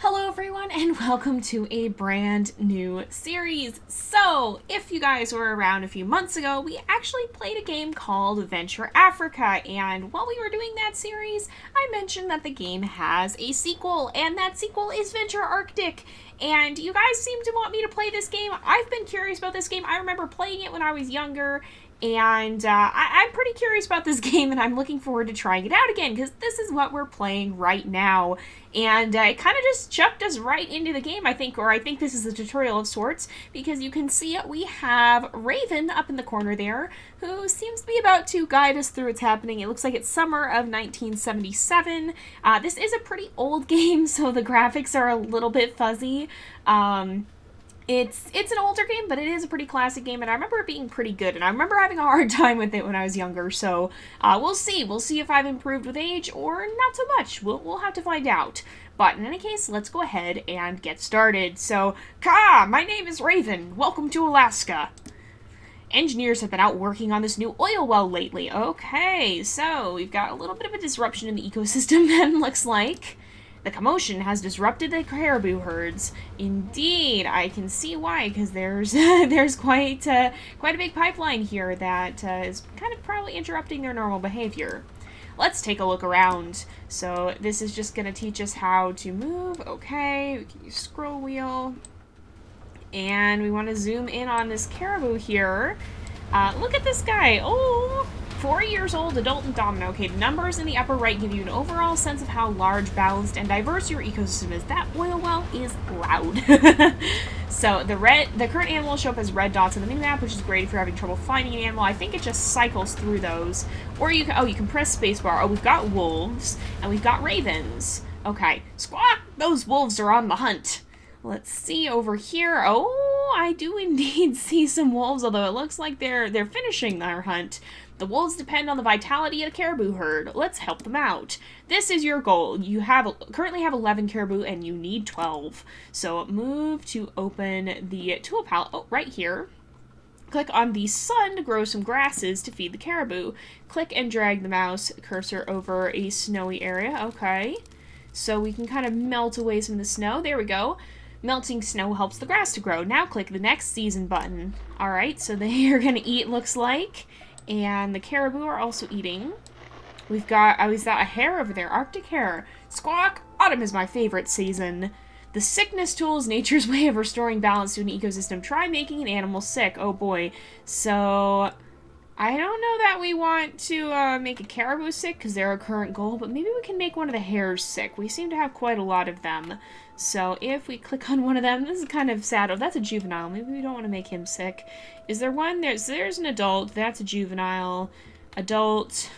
Hello everyone and welcome to a brand new series. So, if you guys were around a few months ago, we actually played a game called Venture Africa, and while we were doing that series, I mentioned that the game has a sequel, and that sequel is Venture Arctic. And you guys seem to want me to play this game. I've been curious about this game. I remember playing it when I was younger, and I'm pretty curious about this game, and I'm looking forward to trying it out again, because this is what we're playing right now. And it kind of just chucked us right into the game, I think, or I think this is a tutorial of sorts, because you can see we have Raven up in the corner there, who seems to be about to guide us through what's happening. It looks like it's summer of 1977. This is a pretty old game, so the graphics are a little bit fuzzy. It's an older game, but it is a pretty classic game, and I remember it being pretty good, and I remember having a hard time with it when I was younger, so we'll see. We'll see if I've improved with age, or not so much. We'll have to find out. But in any case, let's go ahead and get started. So, my name is Raven. Welcome to Alaska. Engineers have been out working on this new oil well lately. Okay, so we've got a little bit of a disruption in the ecosystem, then, looks like. The commotion has disrupted the caribou herds. Indeed, I can see why, because there's quite a big pipeline here that is kind of probably interrupting their normal behavior. Let's take a look around. So this is just going to teach us how to move. Okay, we can use scroll wheel. And we want to zoom in on this caribou here. Look at this guy. Oh! 4 years old, adult, and dominant. Okay, the numbers in the upper right give you an overall sense of how large, balanced, and diverse your ecosystem is. That oil well is loud. So the current animals show up as red dots on the minimap, which is great if you're having trouble finding an animal. I think it just cycles through those. Or you can press spacebar. Oh, we've got wolves, and we've got ravens. Okay, squawk! Those wolves are on the hunt. Let's see over here. Oh, I do indeed see some wolves, although it looks like they're finishing their hunt. The wolves depend on the vitality of the caribou herd. Let's help them out. This is your goal. You currently have 11 caribou and you need 12. So move to open the tool palette. Oh, right here. Click on the sun to grow some grasses to feed the caribou. Click and drag the mouse cursor over a snowy area. Okay. So we can kind of melt away some of the snow. There we go. Melting snow helps the grass to grow. Now click the next season button. Alright, so they are going to eat, looks like. And the caribou are also eating. We've got a hare over there, Arctic hare. Squawk! Autumn is my favorite season. The sickness tool is nature's way of restoring balance to an ecosystem. Try making an animal sick. Oh boy. So, I don't know that we want to make a caribou sick because they're our current goal, but maybe we can make one of the hares sick. We seem to have quite a lot of them. So if we click on one of them, this is kind of sad. Oh, that's a juvenile. Maybe we don't want to make him sick. Is there one? There's an adult. That's a juvenile. Adult.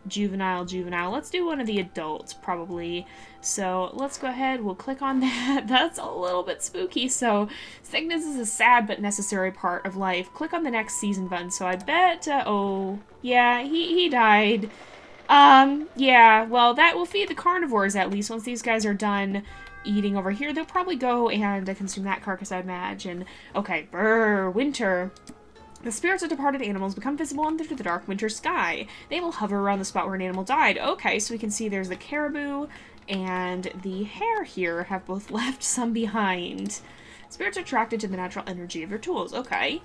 Juvenile, juvenile. Let's do one of the adults, probably. So let's go ahead. We'll click on that. That's a little bit spooky. So sickness is a sad but necessary part of life. Click on the next season button. So I bet, oh, yeah, he died. Yeah, well, that will feed the carnivores at least once these guys are done eating over here. They'll probably go and consume that carcass, I imagine. Okay, winter. The spirits of departed animals become visible under the dark winter sky. They will hover around the spot where an animal died. Okay, so we can see there's the caribou and the hare here have both left some behind. Spirits are attracted to the natural energy of your tools. Okay.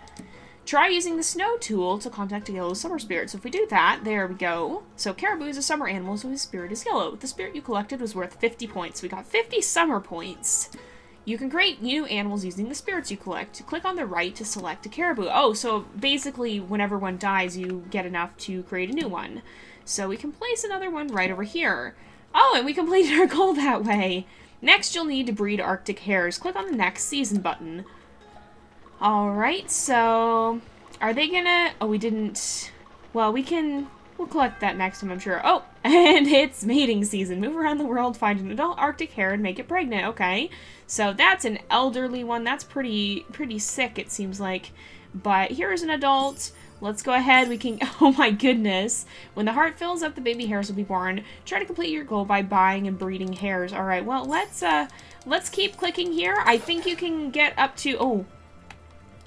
Try using the snow tool to contact a yellow summer spirit. So if we do that, there we go. So caribou is a summer animal, so his spirit is yellow. The spirit you collected was worth 50 points. We got 50 summer points. You can create new animals using the spirits you collect. Click on the right to select a caribou. Oh, so basically whenever one dies, you get enough to create a new one. So we can place another one right over here. Oh, and we completed our goal that way. Next, you'll need to breed Arctic hares. Click on the next season button. Alright, so are they gonna... Oh, we didn't... Well, we'll collect that next time, I'm sure. Oh, and it's mating season. Move around the world, find an adult Arctic hare, and make it pregnant. Okay, so that's an elderly one. That's pretty sick, it seems like. But here's an adult. Let's go ahead. We can... Oh my goodness. When the heart fills up, the baby hares will be born. Try to complete your goal by buying and breeding hares. Alright, well, let's keep clicking here. I think you can get up to...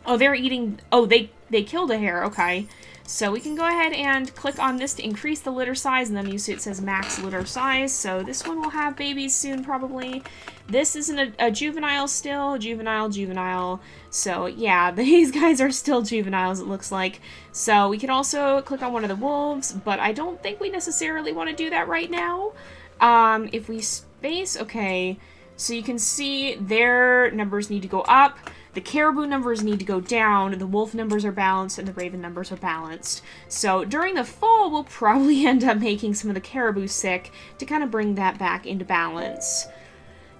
Oh, they're eating... Oh, they killed a hare. Okay. So we can go ahead and click on this to increase the litter size, and then you see it says max litter size. So this one will have babies soon, probably. This isn't a juvenile still. Juvenile. So yeah, these guys are still juveniles, it looks like. So we can also click on one of the wolves, but I don't think we necessarily want to do that right now. If we space, okay, so you can see their numbers need to go up. The caribou numbers need to go down, the wolf numbers are balanced, and the raven numbers are balanced. So during the fall, we'll probably end up making some of the caribou sick to kind of bring that back into balance.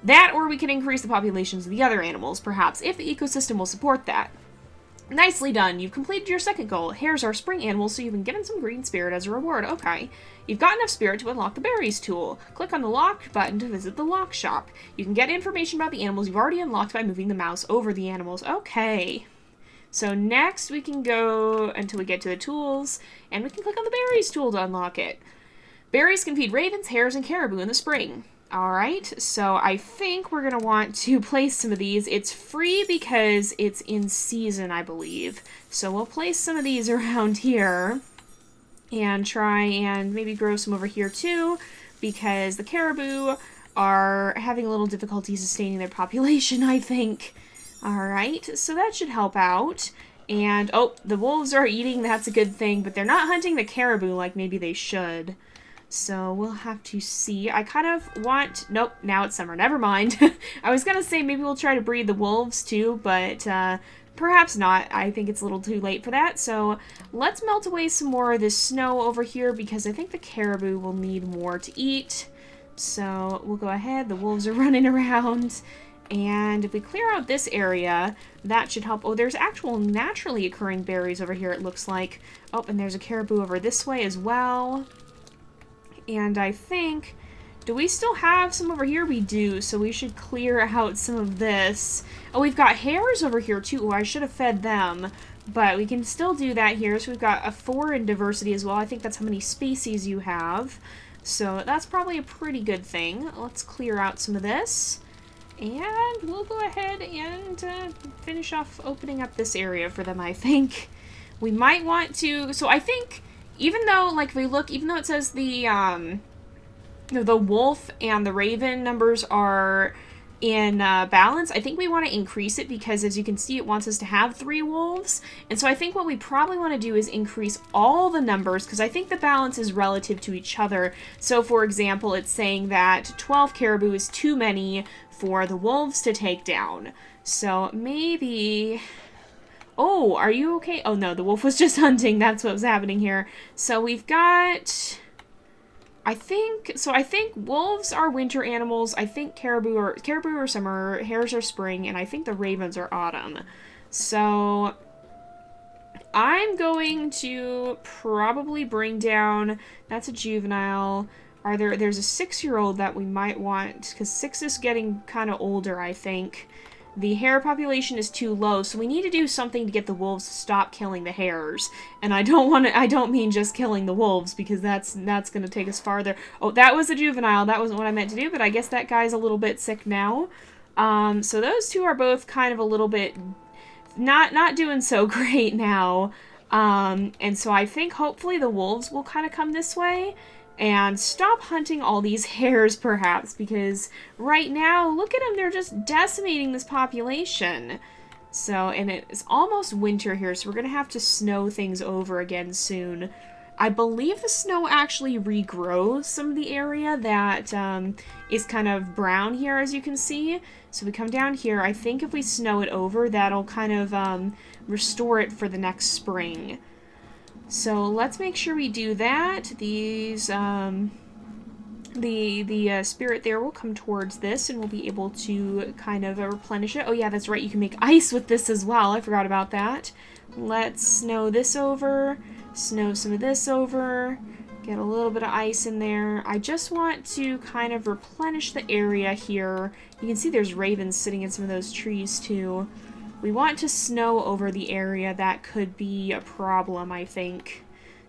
That, or we can increase the populations of the other animals, perhaps, if the ecosystem will support that. Nicely done. You've completed your second goal. Hares are spring animals, so you can get in some green spirit as a reward. Okay. You've got enough spirit to unlock the berries tool. Click on the lock button to visit the lock shop. You can get information about the animals you've already unlocked by moving the mouse over the animals. Okay. So next we can go until we get to the tools, and we can click on the berries tool to unlock it. Berries can feed ravens, hares, and caribou in the spring. Alright, so I think we're going to want to place some of these. It's free because it's in season, I believe. So we'll place some of these around here and try and maybe grow some over here too, because the caribou are having a little difficulty sustaining their population, I think. Alright, so that should help out. And, oh, the wolves are eating, that's a good thing, but they're not hunting the caribou like maybe they should. So we'll have to see. I kind of want... Nope, now it's summer. Never mind. I was going to say maybe we'll try to breed the wolves too, but perhaps not. I think it's a little too late for that. So let's melt away some more of this snow over here because I think the caribou will need more to eat. So we'll go ahead. The wolves are running around. And if we clear out this area, that should help. Oh, there's actual naturally occurring berries over here, it looks like. Oh, and there's a caribou over this way as well. And I think, do we still have some over here? We do, so we should clear out some of this. Oh, we've got hares over here too. Oh, I should have fed them, but we can still do that here. So we've got a 4 in diversity as well. I think that's how many species you have. So that's probably a pretty good thing. Let's clear out some of this. And we'll go ahead and finish off opening up this area for them, I think. We might want to, so I think... Even though, like, if we look, even though it says the wolf and the raven numbers are in balance, I think we want to increase it because, as you can see, it wants us to have 3 wolves. And so I think what we probably want to do is increase all the numbers because I think the balance is relative to each other. So, for example, it's saying that 12 caribou is too many for the wolves to take down. So maybe... Oh, are you okay? Oh no, the wolf was just hunting. That's what was happening here. So we've got... I think wolves are winter animals. I think caribou are summer, hares are spring, and I think the ravens are autumn. So I'm going to probably bring down... That's a juvenile. There's a 6-year-old that we might want, because 6 is getting kind of older, I think. The hare population is too low, so we need to do something to get the wolves to stop killing the hares. And I don't mean just killing the wolves, because that's going to take us farther. Oh, that was a juvenile. That wasn't what I meant to do, but I guess that guy's a little bit sick now. So those two are both kind of a little bit not doing so great now. And so I think hopefully the wolves will kind of come this way and stop hunting all these hares, perhaps, because right now, look at them, they're just decimating this population. So, and it's almost winter here, so we're going to have to snow things over again soon. I believe the snow actually regrows some of the area that is kind of brown here, as you can see. So we come down here, I think if we snow it over, that'll kind of restore it for the next spring. So let's make sure we do that. These, the spirit there will come towards this and we'll be able to kind of replenish it. Oh yeah, that's right, you can make ice with this as well. I forgot about that. Let's snow this over, snow some of this over, get a little bit of ice in there. I just want to kind of replenish the area here. You can see there's ravens sitting in some of those trees too. We want to snow over the area. That could be a problem, I think.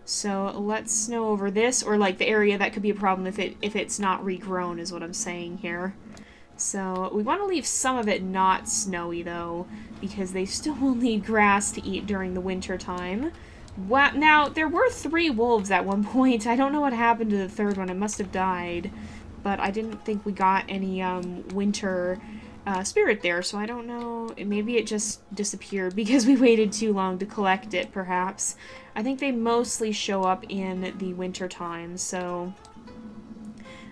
So let's snow over this, or like the area that could be a problem if it's not regrown is what I'm saying here. So we want to leave some of it not snowy though, because they still will need grass to eat during the winter time. Wow, now, there were 3 wolves at one point. I don't know what happened to the 3rd one. It must have died. But I didn't think we got any, winter, spirit there, so I don't know. Maybe it just disappeared because we waited too long to collect it, perhaps. I think they mostly show up in the winter time, so...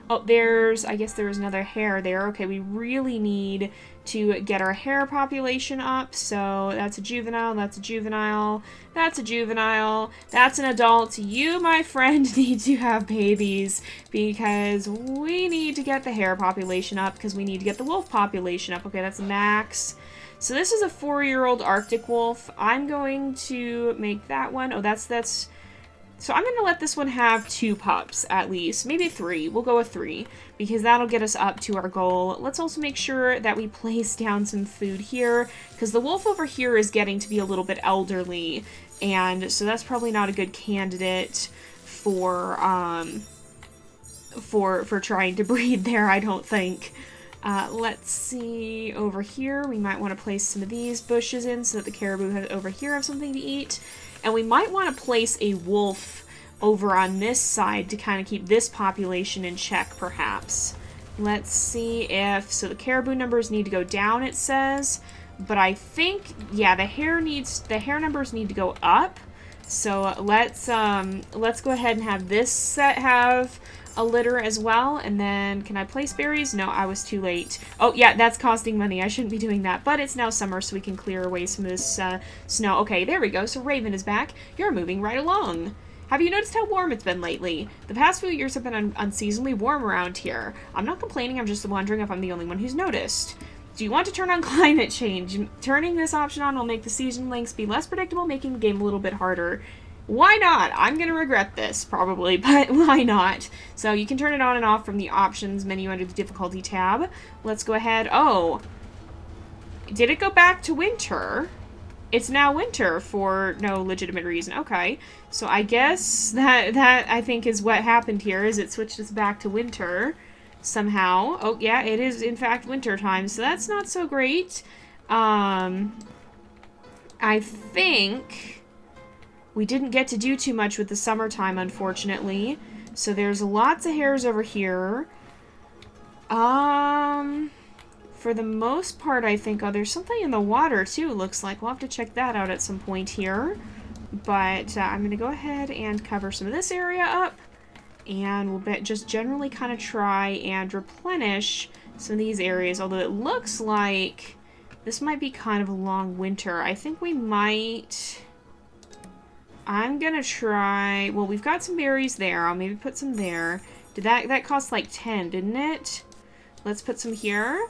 Oh, I guess there was another hare there. Okay, we really need to get our hare population up. So that's a juvenile, that's a juvenile, that's a juvenile, that's an adult. You, my friend, need to have babies because we need to get the hare population up because we need to get the wolf population up. Okay, that's max. So this is a 4-year-old Arctic wolf. I'm going to make that one. Oh, that's... So I'm going to let this one have 2 pups, at least. Maybe 3. We'll go with 3, because that'll get us up to our goal. Let's also make sure that we place down some food here, because the wolf over here is getting to be a little bit elderly, and so that's probably not a good candidate for trying to breed there, I don't think. Let's see, over here, we might want to place some of these bushes in so that the caribou over here have something to eat. And we might want to place a wolf over on this side to kind of keep this population in check, perhaps. Let's see if... So the caribou numbers need to go down, it says. But I think, yeah, the hare numbers need to go up. So let's go ahead and have this set have a litter as well. And then, can I place berries? No, I was too late. Oh, yeah, that's costing money. I shouldn't be doing that. But it's now summer, so we can clear away some of this snow. Okay, there we go. So Raven is back. You're moving right along. Have you noticed how warm it's been lately? The past few years have been unseasonably warm around here. I'm not complaining, I'm just wondering if I'm the only one who's noticed. Do you want to turn on climate change? Turning this option on will make the season lengths be less predictable, making the game a little bit harder. Why not? I'm going to regret this, probably, but why not? So you can turn it on and off from the options menu under the difficulty tab. Let's go ahead. Oh, did it go back to winter? It's now winter for no legitimate reason. Okay, so I guess that I think is what happened here, is it switched us back to winter somehow. Oh, yeah, it is in fact winter time, so that's not so great. I think... We didn't get to do too much with the summertime, unfortunately. So there's lots of hares over here. For the most part, I think... Oh, there's something in the water, too, looks like. We'll have to check that out at some point here. But I'm going to go ahead and cover some of this area up. And we'll just generally kind of try and replenish some of these areas. Although it looks like this might be kind of a long winter. I think we might... I'm gonna try... Well, we've got some berries there. I'll maybe put some there. That cost like 10, didn't it? Let's put some here.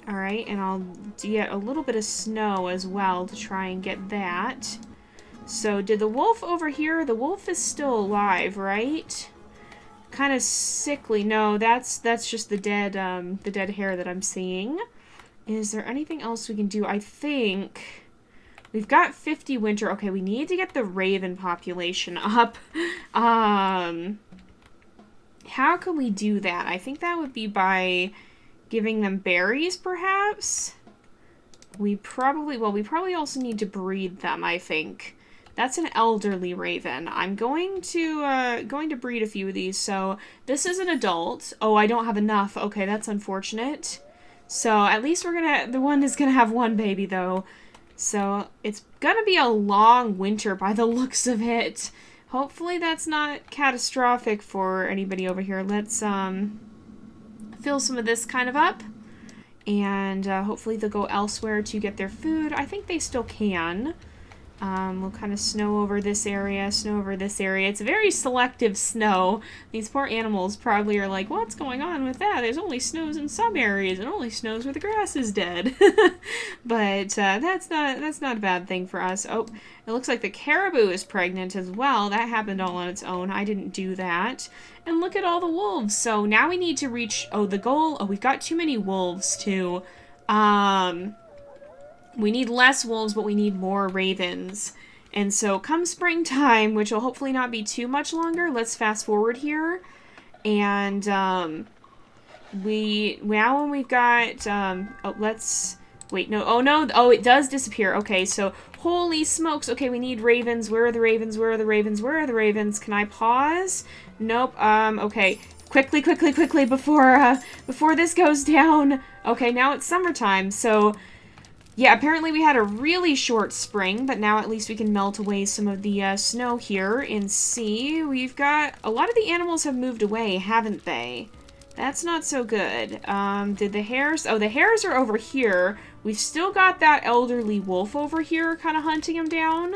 Alright, and I'll get a little bit of snow as well to try and get that. So, did the wolf over here... The wolf is still alive, right? Kind of sickly. No, that's just the dead hare that I'm seeing. Is there anything else we can do? I think... We've got 50 winter. Okay, we need to get the raven population up. How can we do that? I think that would be by giving them berries, perhaps? We probably also need to breed them, I think. That's an elderly raven. I'm going to breed a few of these. So this is an adult. Oh, I don't have enough. Okay, that's unfortunate. So at least the one is gonna have 1 baby, though. So, it's gonna be a long winter by the looks of it. Hopefully that's not catastrophic for anybody over here. Let's, fill some of this kind of up. And, hopefully they'll go elsewhere to get their food. I think they still can. We'll kind of snow over this area, snow over this area. It's very selective snow. These poor animals probably are like, what's going on with that? There's only snows in some areas and only snows where the grass is dead. But that's not a bad thing for us. Oh, it looks like the caribou is pregnant as well. That happened all on its own. I didn't do that. And look at all the wolves. So now we need to reach, the goal. Oh, we've got too many wolves too. We need less wolves, but we need more ravens. And so come springtime, which will hopefully not be too much longer, let's fast forward here. And when we've got, let's Wait, no. Oh, no. Oh, it does disappear. Okay, so holy smokes. Okay, we need ravens. Where are the ravens? Where are the ravens? Where are the ravens? Can I pause? Nope. Okay. Quickly, quickly, quickly before this goes down. Okay, now it's summertime. So, yeah, apparently we had a really short spring, but now at least we can melt away some of the snow here and see. We've got a lot of the animals have moved away, haven't they? That's not so good. Did the hares... Oh, the hares are over here. We've still got that elderly wolf over here kind of hunting him down.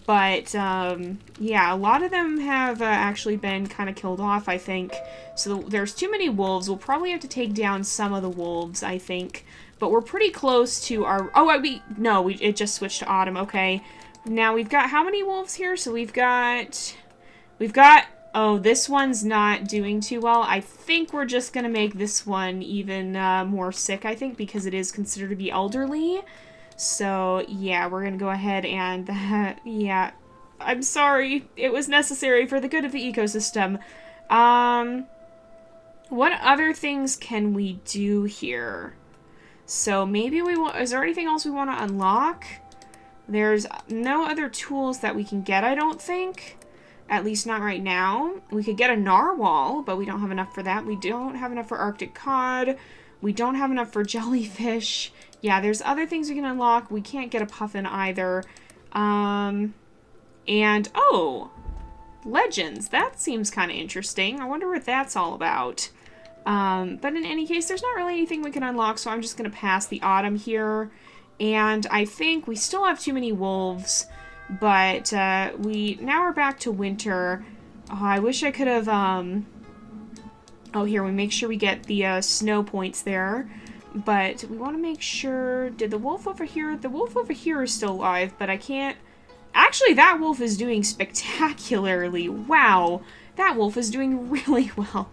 But, yeah, a lot of them have actually been kind of killed off, I think. So there's too many wolves. We'll probably have to take down some of the wolves, I think. But we're pretty close to our... Oh, it just switched to autumn. Okay. Now we've got how many wolves here? So we've got... Oh, this one's not doing too well. I think we're just going to make this one even more sick, I think, because it is considered to be elderly. So, yeah, we're going to go ahead and, yeah, I'm sorry. It was necessary for the good of the ecosystem. What other things can we do here? So, maybe we want, is there anything else we want to unlock? There's no other tools that we can get, I don't think. At least not right now. We could get a narwhal, but we don't have enough for that. We don't have enough for Arctic cod. We don't have enough for jellyfish. Yeah, there's other things we can unlock. We can't get a puffin either. And, oh, legends. That seems kind of interesting. I wonder what that's all about. But in any case, there's not really anything we can unlock, so I'm just going to pass the autumn here. And I think we still have too many wolves. But we now are back to winter. Oh, I wish I could have, oh, here, we make sure we get the snow points there. But we want to make sure, did the wolf over here, the wolf over here is still alive, but I can't, actually, that wolf is doing spectacularly. Wow, that wolf is doing really well.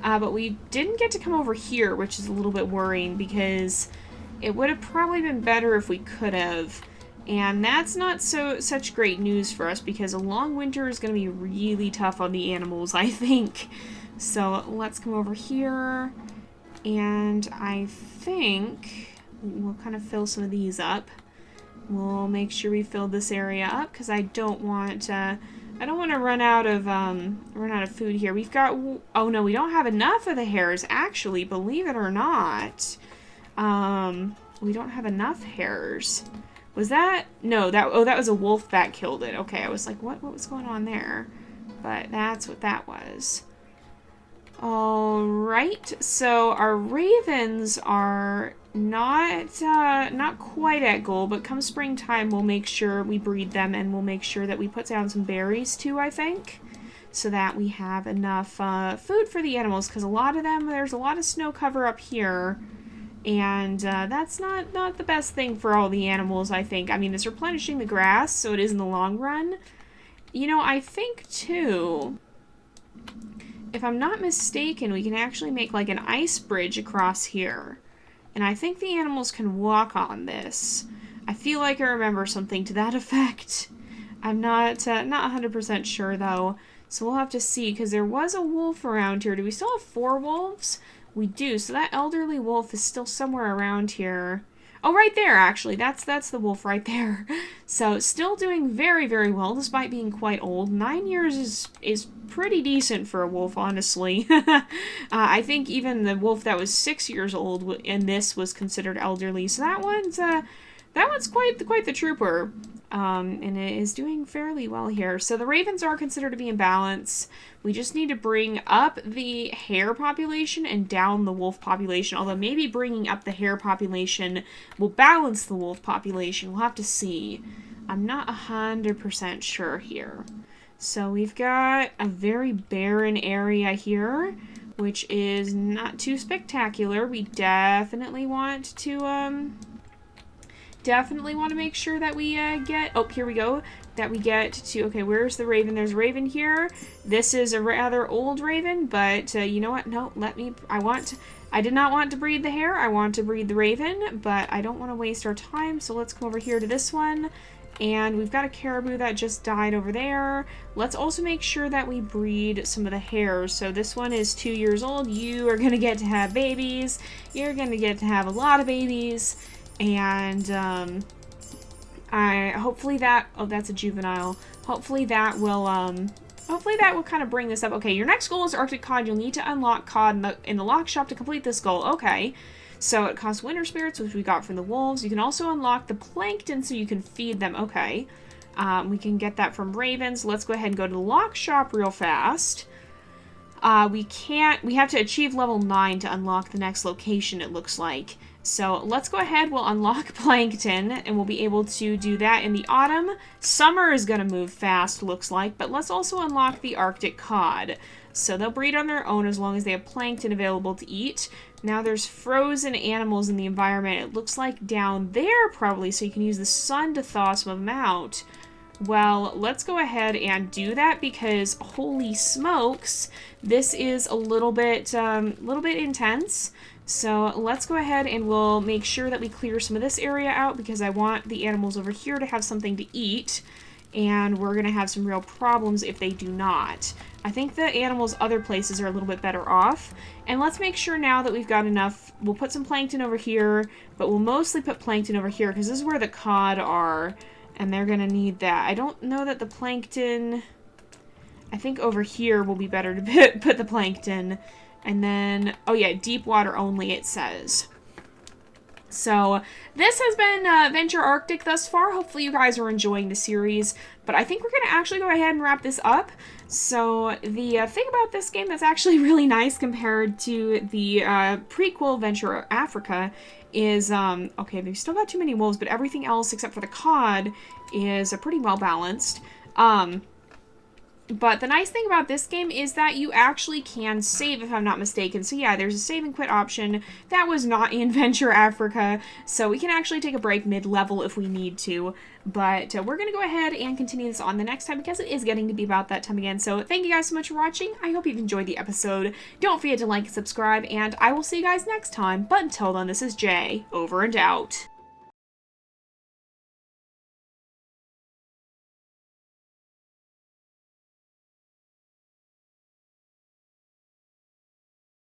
But we didn't get to come over here, which is a little bit worrying, because it would have probably been better if we could have. And that's not such great news for us, because a long winter is going to be really tough on the animals, I think. So let's come over here, and I think we'll kind of fill some of these up. We'll make sure we fill this area up, because I don't want to run out of food here. We've got, oh no, we don't have enough of the hares, actually, believe it or not. We don't have enough hares. Was that? No, that was a wolf that killed it. Okay, I was like, what was going on there? But that's what that was. Alright, so our ravens are not quite at goal, but come springtime we'll make sure we breed them, and we'll make sure that we put down some berries too, I think, so that we have enough food for the animals, because a lot of them, there's a lot of snow cover up here. And that's not the best thing for all the animals, I think. I mean, it's replenishing the grass, so it is in the long run. You know, I think, too, if I'm not mistaken, we can actually make, like, an ice bridge across here. And I think the animals can walk on this. I feel like I remember something to that effect. I'm not 100% sure, though. So we'll have to see, because there was a wolf around here. Do we still have 4 wolves? We do, so that elderly wolf is still somewhere around here. Oh, right there, actually. That's the wolf right there. So, still doing very, very well, despite being quite old. 9 years is pretty decent for a wolf, honestly. I think even the wolf that was 6 years old in this was considered elderly. So that one's quite the trooper. And it is doing fairly well here. So the ravens are considered to be in balance. We just need to bring up the hare population and down the wolf population. Although maybe bringing up the hare population will balance the wolf population. We'll have to see. I'm not 100% sure here. So we've got a very barren area here, which is not too spectacular. We definitely want to make sure that we get, oh, here we go, that we get to, okay, where's the raven? There's a raven here. This is a rather old raven, but you know what? No, I did not want to breed the hare. I want to breed the raven, but I don't want to waste our time, so let's come over here to this one. And we've got a caribou that just died over there. Let's also make sure that we breed some of the hares. So this one is 2 years old. You are going to get to have babies. You're going to get to have a lot of babies. And hopefully that, oh, that's a juvenile. Hopefully that will kind of bring this up. Okay, your next goal is Arctic Cod. You'll need to unlock Cod in the lock shop to complete this goal. Okay. So it costs winter spirits, which we got from the wolves. You can also unlock the plankton so you can feed them. Okay. We can get that from ravens. Let's go ahead and go to the lock shop real fast. We have to achieve level 9 to unlock the next location, it looks like. So let's go ahead, we'll unlock plankton, and we'll be able to do that in the autumn. Summer is going to move fast, looks like, but let's also unlock the Arctic cod. So they'll breed on their own as long as they have plankton available to eat. Now there's frozen animals in the environment, it looks like down there probably, so you can use the sun to thaw some of them out. Well, let's go ahead and do that because holy smokes, this is a little bit intense. So let's go ahead and we'll make sure that we clear some of this area out because I want the animals over here to have something to eat, and we're going to have some real problems if they do not. I think the animals other places are a little bit better off. And let's make sure now that we've got enough, we'll put some plankton over here, but we'll mostly put plankton over here because this is where the cod are. And they're going to need that. I don't know that the plankton... I think over here will be better to put the plankton. And then... Oh yeah, deep water only, it says. So, this has been Venture Arctic thus far. Hopefully you guys are enjoying the series. But I think we're going to actually go ahead and wrap this up. So, the thing about this game that's actually really nice compared to the prequel Venture Africa is, okay, they've still got too many wolves, but everything else except for the cod is pretty well balanced. But the nice thing about this game is that you actually can save, if I'm not mistaken. So yeah, there's a save and quit option. That was not in Venture Africa, so we can actually take a break mid-level if we need to. But we're going to go ahead and continue this on the next time because it is getting to be about that time again. So thank you guys so much for watching. I hope you've enjoyed the episode. Don't forget to like and subscribe, and I will see you guys next time. But until then, this is Jay, over and out.